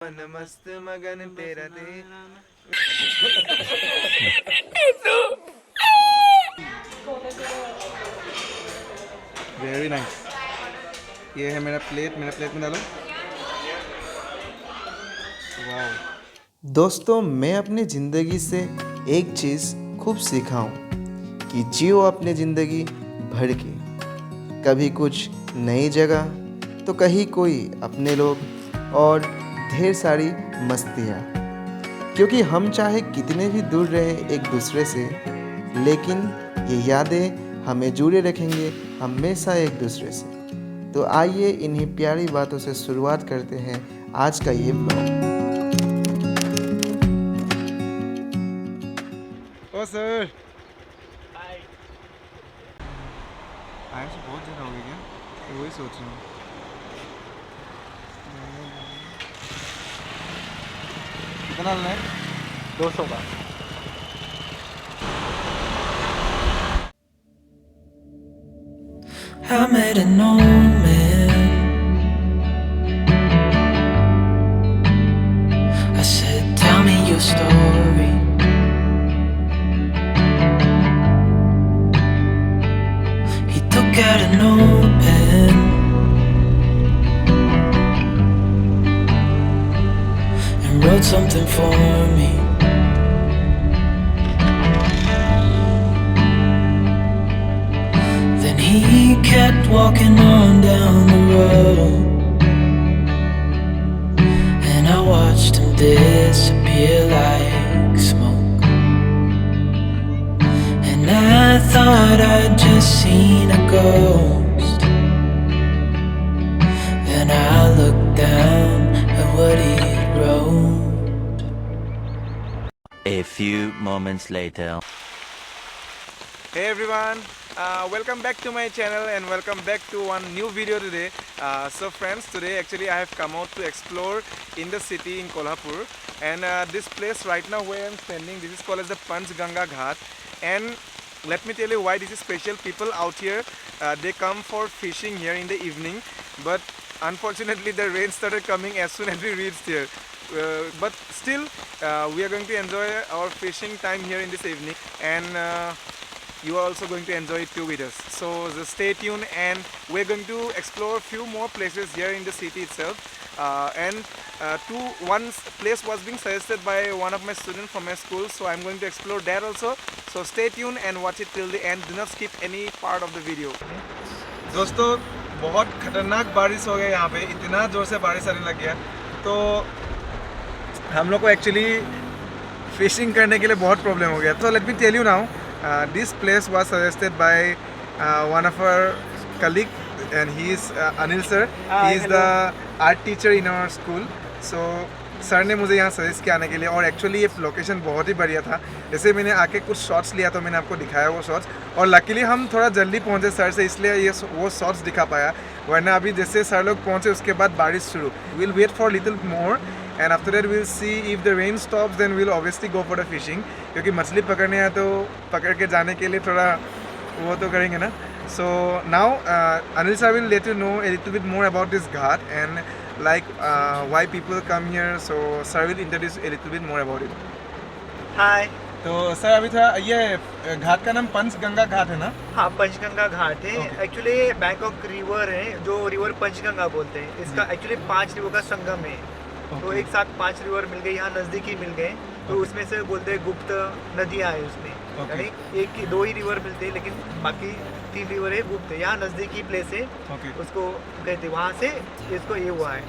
मन मस्त मगन तेरा दे। Very nice. ये है मेरा प्लेट में डालो। वाह। दोस्तों, मैं अपनी ज़िंदगी से एक चीज़ खूब सीखा हूँ कि जियो अपनी ज़िंदगी भर के, कभी कुछ नई जगह तो कहीं कोई अपने लोग और ढेर सारी मस्तियाँ। क्योंकि हम चाहे कितने भी दूर रहें एक दूसरे से, लेकिन ये यादें हमें जुड़े रखेंगे हमेशा एक दूसरे से। तो आइए इन्हीं प्यारी बातों से शुरुआत करते हैं आज का ये ब्लॉग। ओ सर, आए से बहुत जगह हो गई क्या? तो वही सोच रहा हूँ। कितना लेना है? 200 का। I met an old man. I said, tell me your story. He took out an old pen and wrote something for me. Then he kept walking on down the road, and I watched him disappear like smoke. And I thought I'd just seen a ghost. Then I looked down at what he wrote. A few moments later. Hey everyone, welcome back to my channel and welcome back to one new video today. So friends, today actually I have come out to explore in the city in Kolhapur, and this place right now where I am standing, this is called as the Panchganga ghat. And let me tell you why this is special. People out here, they come for fishing here in the evening, but unfortunately the rain started coming as soon as we reached here. But still we are going to enjoy our fishing time here in this evening, and you are also going to enjoy it too with us. So just stay tuned, and we're going to explore a few more places here in the city itself. One place was being suggested by one of my students from my school, so I'm going to explore that also. So stay tuned and watch it till the end. Do not skip any part of the video. दोस्तों, बहुत खतरनाक बारिश हो गया यहाँ पे, इतना ज़ोर से बारिश आने लग गया, तो हम लोग को एक्चुअली फिशिंग करने के लिए बहुत प्रॉब्लम हो गया. So let me tell you now, this place was suggested by one of our colleague, and he is Anil sir. He is the art teacher in our school. So sir ने मुझे यहाँ suggest किया आने के लिए, और actually ये location बहुत ही बढ़िया था. जैसे मैंने आके कुछ शॉट्स लिया तो मैंने आपको दिखाया वो शॉट्स, और लकीली हम थोड़ा जल्दी पहुँचे सर से, इसलिए ये वो शॉट्स दिखा पाया. वरना अभी जैसे सर लोग पहुँचे उसके बाद बारिश शुरू. We'll wait for little more, and after that we'll see if the rain stops, then we'll obviously go for the fishing. क्योंकि मछली पकड़ने है तो पकड़ के जाने के लिए थोड़ा वो तो करेंगे ना. So now Anil sir will let you know a little bit more about this ghat and why people come here. So sir will introduce a little bit more about it. हाय. तो सर अभी था ये घाट का नाम पंचगंगा घाट है ना? हाँ, पंचगंगा घाट है. एक्चुअली बैंकॉक रिवर है, जो रिवर पंचगंगा बोलते हैं. इसका एक्चुअली 5 रिवर का संगम है. तो एक साथ 5 रिवर मिल गए, यहाँ नज़दीकी मिल गए. तो उसमें से बोलते हैं गुप्त नदियाँ है उसमें. यानी एक की 2 ही रिवर मिलते हैं, लेकिन बाकी 3 रिवर है गुप्त. यहाँ नज़दीकी प्लेस है, उसको कहते हैं. वहाँ से इसको ये हुआ है.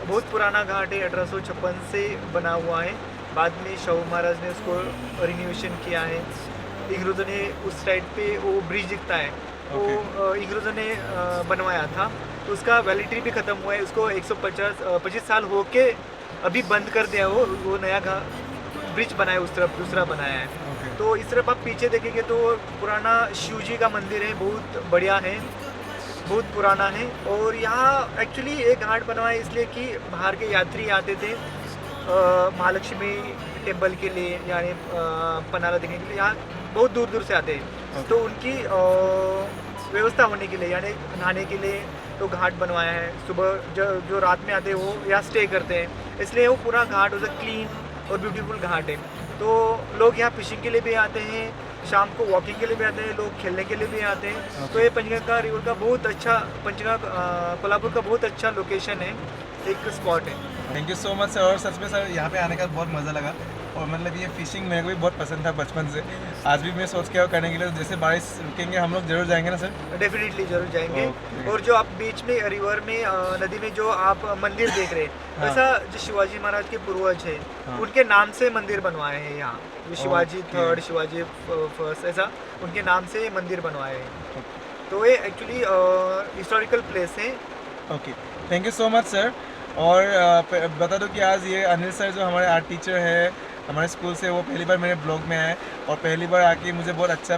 बहुत पुराना घाट है, 1856 से बना हुआ है. बाद में शाहू महाराज ने उसको रिन्यूएशन किया है. इंग्रेजों ने उस साइड पे वो ब्रिज दिखता है, वो इंग्रेजों ने बनवाया था. तो उसका वैलिडिटी भी ख़त्म हुआ है. उसको 125 साल हो के अभी बंद कर दिया. वो नया ब्रिज बनाया, उस तरफ दूसरा बनाया है. तो इस तरफ आप पीछे देखेंगे तो पुराना शिव जी का मंदिर है, बहुत बढ़िया है, बहुत पुराना है. और यहाँ एक्चुअली एक घाट बनवाया इसलिए कि बाहर के यात्री आते थे महालक्ष्मी टेम्पल के लिए, यानी पनाला देखने के लिए. यहाँ बहुत दूर दूर से आते हैं. तो उनकी व्यवस्था होने के लिए, यानी नहाने के लिए तो घाट बनवाया है. सुबह जो रात में आते हैं वो यहाँ स्टे करते हैं. इसलिए वो पूरा घाट उसे क्लीन और ब्यूटीफुल घाट है। तो लोग यहाँ फिशिंग के लिए भी आते हैं, शाम को वॉकिंग के लिए भी आते हैं, लोग खेलने के लिए भी आते हैं। तो ये पंचगंगा रिवर का बहुत अच्छा, पंचगंगा कोल्हापुर का बहुत अच्छा लोकेशन है, एक स्पॉट है। Thank you so much sir. और सच में सर यहाँ पे आने का बहुत मज़ा लगा, और मतलब ये फिशिंग मेरे को भी बहुत पसंद था बचपन से। आज भी मैं सोच के करने के लिए, जैसे बारिश रुकेंगे हम लोग जरूर जाएंगे ना सर। डेफिनेटली जरूर जाएंगे। Okay. और जो आप बीच में रिवर में नदी में जो आप मंदिर देख रहे हैं, हाँ। वैसा जो शिवाजी महाराज के पूर्वज है, हाँ। उनके नाम से मंदिर बनवाए हैं यहाँ। जो Shivaji Okay. Third, Shivaji first, ऐसा उनके नाम से मंदिर बनवाए हैं। तो ये एक्चुअली हिस्टोरिकल प्लेस है। Okay, thank you so much sir. और बता दो कि आज ये अनिल सर जो हमारे आर्ट टीचर है हमारे स्कूल से, वो पहली बार मेरे ब्लॉग में आए और पहली बार आके मुझे बहुत अच्छा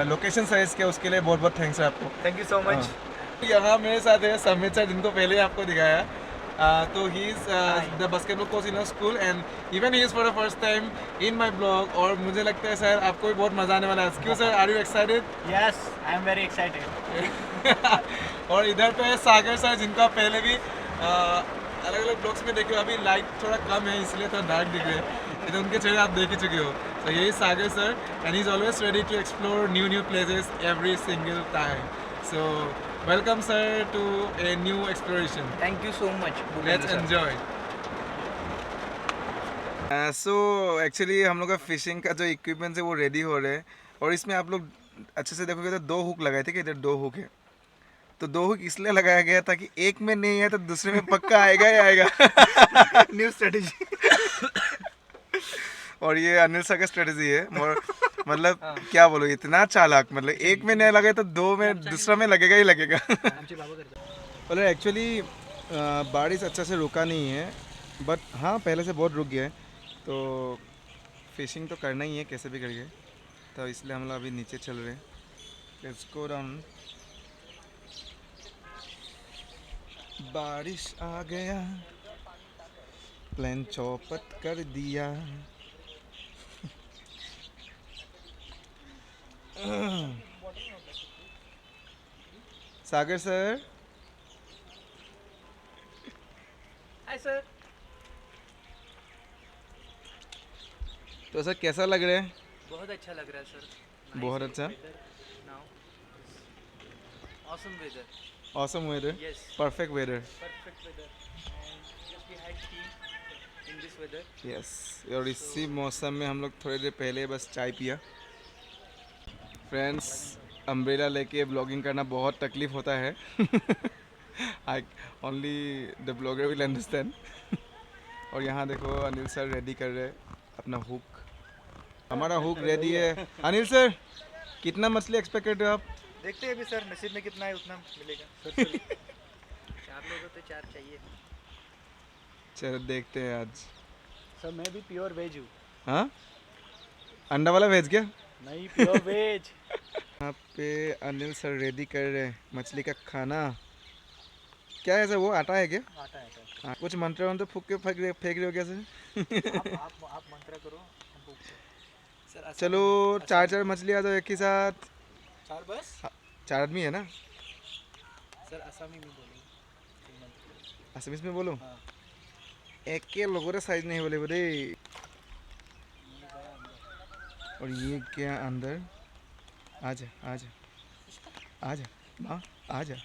लोकेशन सजेस्ट किया, उसके लिए बहुत बहुत थैंक्स है आपको। Thank you so much. यहाँ मेरे साथ है समित सर, जिनको पहले आपको दिखाया। तो he is the basketball coach in school and even he is for the first time in my blog. और मुझे लगता है सर आपको भी बहुत मज़ा आने वाला है। क्यों sir, are you excited? Yes, I am very excited. और इधर पे है सागर सर, जिनको आप पहले भी अलग अलग ब्लॉग्स में देखे हो। अभी लाइट थोड़ा कम है इसलिए थोड़ा डार्क दिख रहे हैं, तो उनके चेहरे आप देख ही चुके हो। तो यही Sagar sir, and he is always ready to explore new places every single time. So welcome sir to a new exploration. Thank you so much. Let's enjoy. So actually हम लोग का फिशिंग का जो इक्विपमेंट है वो रेडी हो रहे हैं, और इसमें आप लोग अच्छे से देखोगे तो 2 हुक लगाए थे कि इधर 2 हुक है। तो 2 हुक इसलिए लगाया गया था कि एक में नहीं है तो दूसरे में पक्का आएगा ही आएगा। New strategy. और ये अनिल सर का स्ट्रेटेजी है। मतलब क्या बोलो, इतना चालाक, मतलब एक में नहीं लगे तो 2 में, दूसरा में लगेगा ही लगेगा। बोले एक्चुअली बारिश अच्छा से रुका नहीं है, बट हाँ पहले से बहुत रुक गया है। तो फिशिंग तो करना ही है कैसे भी करके, तो इसलिए हम लोग अभी नीचे चल रहे हैं। Let's go down. बारिश आ गया, प्लान चौपट कर दिया। सागर सर, हाय सर। तो सर कैसा लग रहा है? बहुत अच्छा लग रहा है सर। बहुत अच्छा। Now awesome weather. Awesome weather, Yes. Perfect weather. Perfect weather. And just we had tea in this weather. Yes, और इसी मौसम में हम लोग थोड़ी देर पहले बस चाय पिया। फ्रेंड्स, अम्ब्रेला लेके ब्लॉगिंग करना बहुत तकलीफ होता है। I only the blogger will understand. और यहाँ देखो अनिल सर रेडी कर रहे हैं अपना हुक। हमारा हुक रेडी है। अनिल सर, कितना मछली एक्सपेक्ट करते हो आप? देखते हैं अभी सर, नसीब में कितना है उतना मिलेगा। 4 लोगों तो 4 चाहिए। चलो देखते हैं आज। सर मैं भी प्योर वेज हूँ। हाँ, अंडा वाला भेज क्या? नहीं, प्योर वेज। यहाँ पे अनिल सर रेडी कर रहे हैं मछली का खाना। क्या है सर, वो आटा है क्या? आता है सर। हाँ, कुछ मंत्र वंत्र फूक के फेंक रहे हो क्या सर? आप मंत्र करो, हम पूछते हैं। सर चलो 4 मछली आ जाओ एक ही साथ। 4 बस? 4 आदमी है ना? सर असमी में बोलो। असमीज में बोलो। हाँ। एक के लोगों रे साइज नहीं बोले बोले। और ये क्या अंदर? आजा आजा आजा माँ आजा।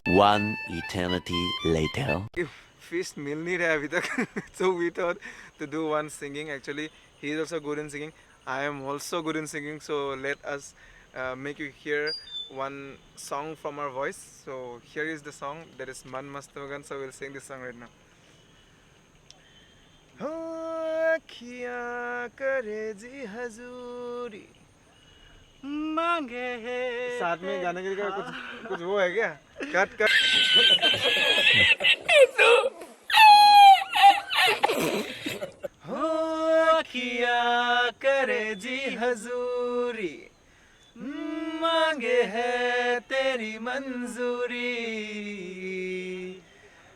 One eternity later. फिश मिल नहीं रहा है अभी तक। So we thought to do one singing. Actually, he is also good in singing. I am also good in singing. So let us make you hear one song from our voice. So here is the song. That is Man Mastamagan. So we'll sing this song right now. हो अखियाँ करे जी हजूरी मांगे है। साथ में गाने के लिए कुछ वो है क्या? Cut cut. हो अखिया करे जी हजूरी, मांगे है तेरी मंजूरी।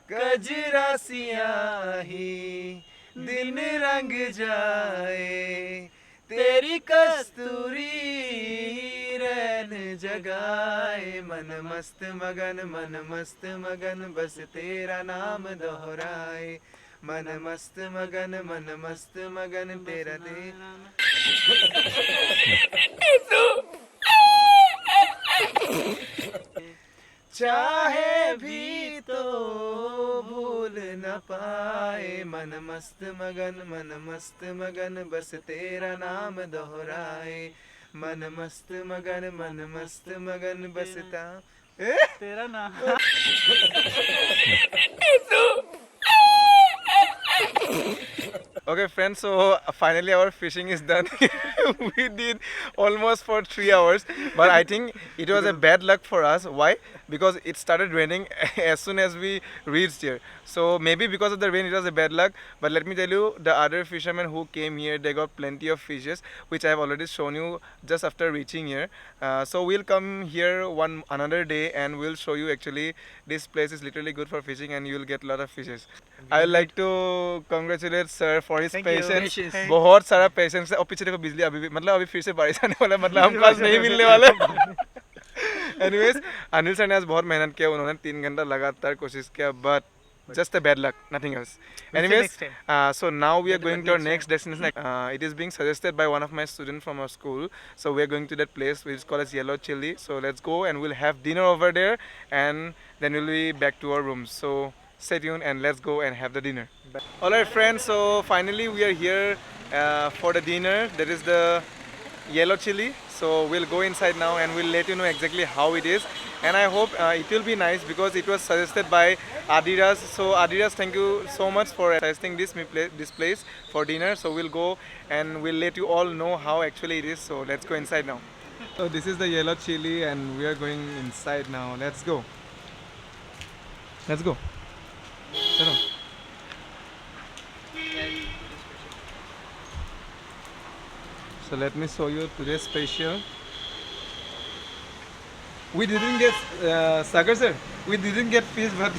कजरा सियाही दिन रंग जाए, तेरी कस्तूरी रैन जगाए मन मस्त मगन बस तेरा नाम दोहराए मन मस्त मगन तेरा दे चाहे भी तो भूल न पाए मन मस्त मगन बस तेरा नाम दोहराए मन मस्त मगन बसता तेरा नाम Okay, friends, so finally our fishing is done. We did almost for 3 hours, but I think it was a bad luck for us. Why? Because it started raining as soon as we reached here. So maybe because of the rain, it was a bad luck. But let me tell you, the other fishermen who came here, they got plenty of fishes, which I have already shown you just after reaching here. So we'll come here one another day, and we'll show you actually this place is literally good for fishing, and you'll get a lot of fishes. I would like to congratulate sir for his Thank you. patience. Patience. बहुत सारा patience है और पीछे देखो बिजली अभी भी मतलब अभी फिर से बारिश आने वाला है मतलब हमको आज नहीं मिलने वाला है एनीवेज अनिल सर ने आज बहुत मेहनत किया उन्होंने 3 घंटा लगातार कोशिश किया but just a bad luck, nothing else. Anyways, so now we are going to our next destination. It is being suggested by one of my students from our school. So we are going to that place which is called as Yellow Chilli. So let's go and we'll have dinner over there and then we'll be back to our rooms. So stay tuned and let's go and have the dinner. Alright friends, so finally we are here for the dinner. That is the Yellow Chilli. So we'll go inside now and we'll let you know exactly how it is. And I hope it will be nice because it was suggested by Adidas. So Adidas, thank you so much for suggesting this place for dinner. So we'll go and we'll let you all know how actually it is. So let's go inside now. So this is the Yellow Chilli and we are going inside now. Let's go. Let's go. Chalo. So let me show you today's special. We didn't get Sagar sir. We didn't get fish, but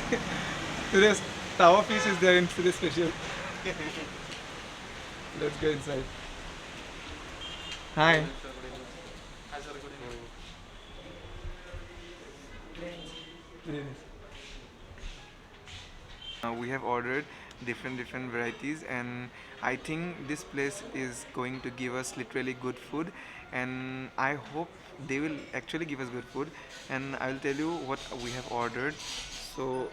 today's tower fish is there in today's special. Let's go inside. Hi. We have ordered different varieties and I think this place is going to give us literally good food and I hope they will actually give us good food and I will tell you what we have ordered. So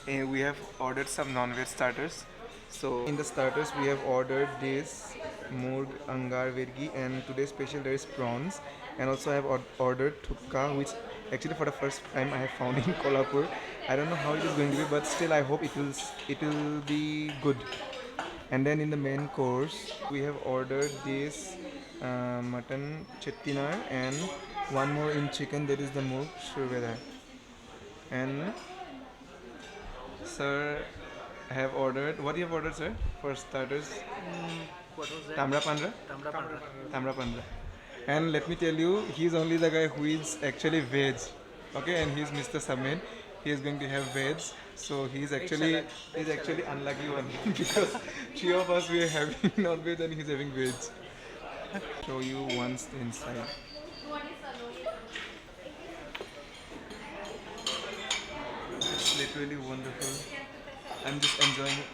we have ordered some non-veg starters. So in the starters we have ordered this murg, angar, virgi and today's special there is prawns and also I have ordered thupka which actually for the first time I have found in Kolhapur. I don't know how it is going to be but still I hope it will be good. And then in the main course we have ordered this mutton chettinar and one more in chicken, that is the murg shurveda. And sir have ordered, what you have ordered sir for starters? What was that? Tamra pandra? Tamra pandra. And let me tell you, he's only the guy who is actually veg. Okay, and he's Mr. Samin. He is going to have veg. So he's actually unlucky one because 3 of us we are having non-veg and he's having veg. Show you once inside. It's literally wonderful. I'm just enjoying it.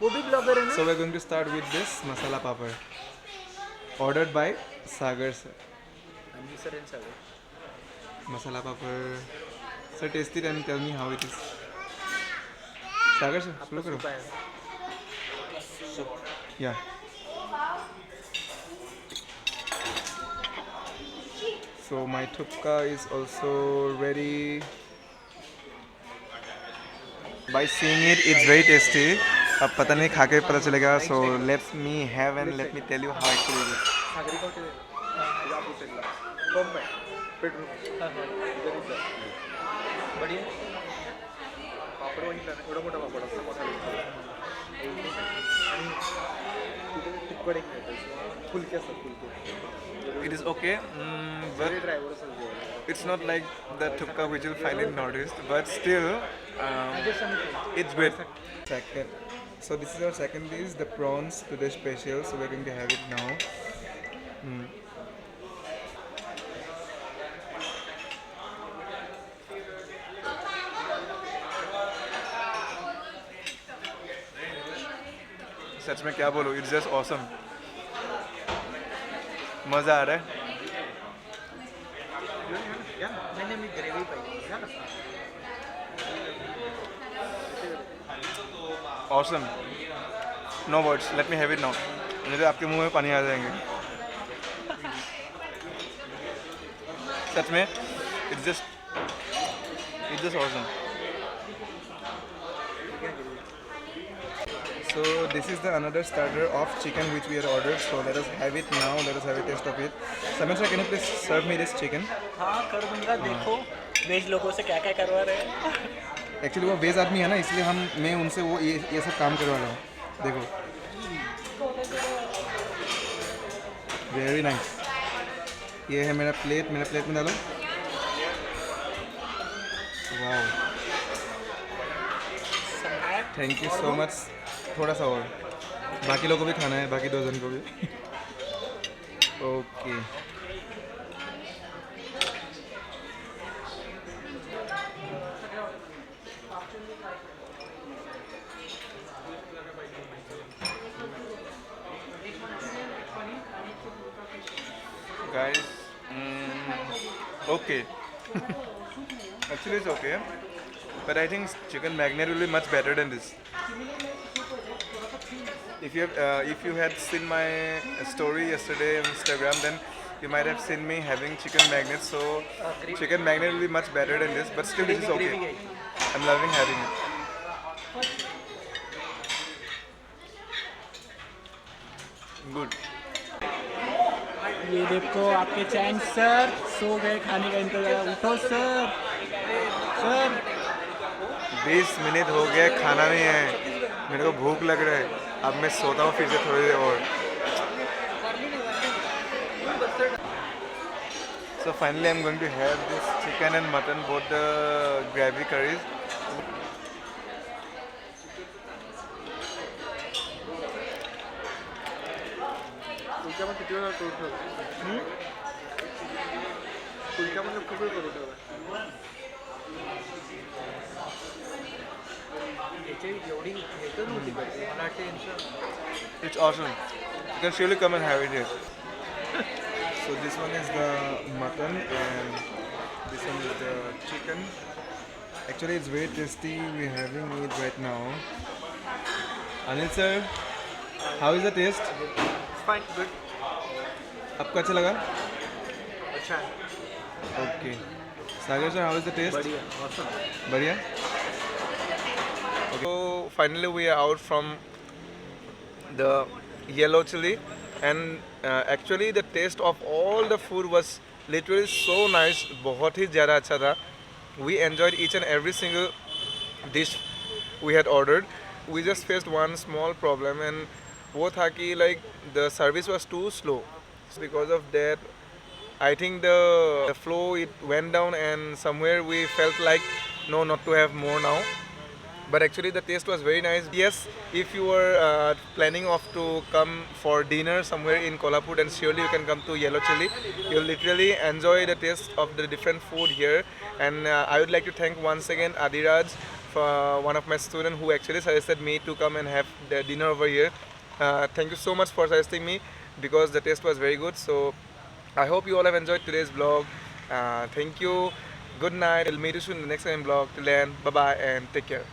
वो भी blogger है ना So we're going to start with this masala papad, ordered by Sagar sir. Sir in sir Masala papad. Sir, taste it and tell me how it is. Sagar sir, शुरू करो. Yeah. So my thupka is also ready. By seeing it, it's very tasty. अब पता नहीं खा के पता चलेगा. So let me have and let me tell you how actually it is. बढ़िया पापड़ वही एवढा मोठा पापड असतो मसाला It is okay, but it's not like the thupka which you'll find in Northeast, but still, it's great. Second, so this is our second dish, the prawns today special. So we're going to have it now. सच में क्या बोलूँ, it's just awesome. मज़ा आ रहा है. Awesome. No words. Let me have it now. नहीं तो आपके मुंह में पानी आ जाएंगे. सच में, it's just awesome. So this is the another starter of chicken which we had ordered. So let us have it now. Let us have a taste of it. Saman sir, can you please serve me this chicken? हाँ कर दूंगा. देखो veg लोगों से क्या क्या करवा रहे हैं. एक्चुअली वो वेज आदमी है ना, इसलिए मैं उनसे वो ये सब काम करवा रहा हूँ. देखो, वेरी नाइस. ये है मेरा प्लेट में डालो. वाह, थैंक यू सो मच. थोड़ा सा और, बाकी लोगों को भी खाना है, बाकी 2 जन को भी. Okay. Guys, okay. Actually it's okay, but I think chicken magnet will be much better than this. If you had seen my story yesterday on Instagram, then you might have seen me having chicken magnet. So chicken magnet will be much better than this, but still this is okay. I'm loving having it. Good. ये देखो आपके चैन sir so गए, खाने का इंतजार. उठो sir. Sir 20 minute हो गए, खाना नहीं है. मेरे को भूख लग रहा है. अब मैं सोता हूँ फिर से थोड़ी देर और. So finally I'm going to have this chicken and mutton, both the gravy curries. It's awesome. You can surely come and have it here. So this one is the mutton and this one is the chicken. Actually it's very tasty. We're having it right now. Anil sir, how is the taste? It's fine, good. आपको अच्छा लगा? अच्छा है. Okay. Sagar sir, how is the taste? बढ़िया, awesome. बढ़िया. Okay. So finally we are out from the yellow chili, and actually the taste of all the food was literally so nice. बहुत ही ज़्यादा अच्छा था. We enjoyed each and every single dish we had ordered. We just faced one small problem, and वो था कि like the service was too slow. So because of that, I think the flow it went down, and somewhere we felt like no, not to have more now. But actually the taste was very nice. Yes, if you were planning of to come for dinner somewhere in Kolhapur, then surely you can come to Yellow Chili. You'll literally enjoy the taste of the different food here. And I would like to thank once again Adiraj, for one of my students who actually suggested me to come and have the dinner over here. Thank you so much for suggesting me, because the taste was very good. So I hope you all have enjoyed today's vlog. Thank you. Good night. I'll meet you soon in the next time vlog. Till then, bye bye and take care.